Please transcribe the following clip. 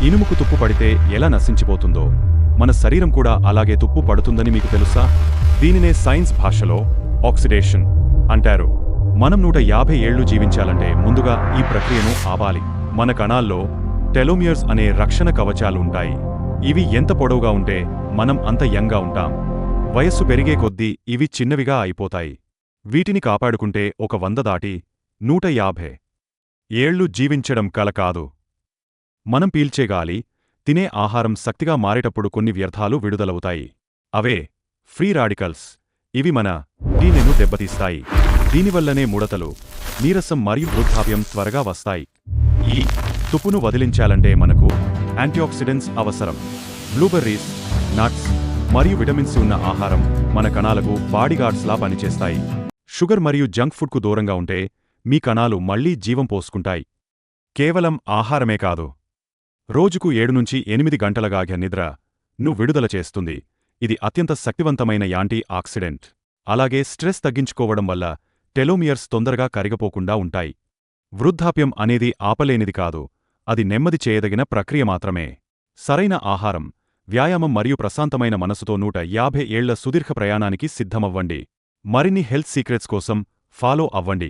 ఇనుముకు తుప్పు పడితే ఎలా నశించిపోతుందో మన శరీరం కూడా అలాగే తుప్పు పడుతుందని మీకు తెలుసా? దీనినే సైన్స్ భాషలో ఆక్సిడేషన్ అంటారు. మనం 150 ఏళ్లు జీవించాలంటే ముందుగా ఈ ప్రక్రియను ఆపాలి. మన కణాల్లో టెలోమియర్స్ అనే రక్షణ కవచాలు ఉంటాయి. ఇవి ఎంత పొడవుగా ఉంటే మనం అంత యంగా ఉంటాం. వయస్సు పెరిగే కొద్దీ ఇవి చిన్నవిగా అయిపోతాయి. వీటిని కాపాడుకుంటే 100 దాటి 150 ఏళ్లు జీవించడం కల కాదు. మనం పీల్చే గాలి, తినే ఆహారం శక్తిగా మారేటప్పుడు కొన్ని వ్యర్థాలు విడుదలవుతాయి. అవే ఫ్రీ రాడికల్స్. ఇవి మన డీఎన్ఏను దెబ్బతీస్తాయి. దీనివల్లనే ముడతలు, నీరసం మరియు వృద్ధాప్యం త్వరగా వస్తాయి. ఈ తుప్పును వదిలించాలంటే మనకు యాంటీఆక్సిడెంట్స్ అవసరం. బ్లూబెర్రీస్, నట్స్ మరియు విటమిన్స్ ఉన్న ఆహారం మన కణాలకు బాడీగార్డ్స్లా పనిచేస్తాయి. షుగర్ మరియు జంక్ ఫుడ్కు దూరంగా ఉంటే మీ కణాలు మళ్లీ జీవం పోసుకుంటాయి. కేవలం ఆహారమే కాదు, రోజుకు 7-8 గంటలగాగ్య నిద్రను విడుదల చేస్తుంది. ఇది అత్యంత శక్తివంతమైన యాంటీ ఆక్సిడెంట్. అలాగే స్ట్రెస్ తగ్గించుకోవడం వల్ల టెలోమియర్స్ తొందరగా కరిగిపోకుండా ఉంటాయి. వృద్ధాప్యం అనేది ఆపలేనిది కాదు, అది నెమ్మది చేయదగిన ప్రక్రియ మాత్రమే. సరైన ఆహారం, వ్యాయామం మరియు ప్రశాంతమైన మనసుతో 150 ఏళ్ల సుదీర్ఘ ప్రయాణానికి సిద్ధమవ్వండి. మరిన్ని హెల్త్ సీక్రెట్స్ కోసం ఫాలో అవ్వండి.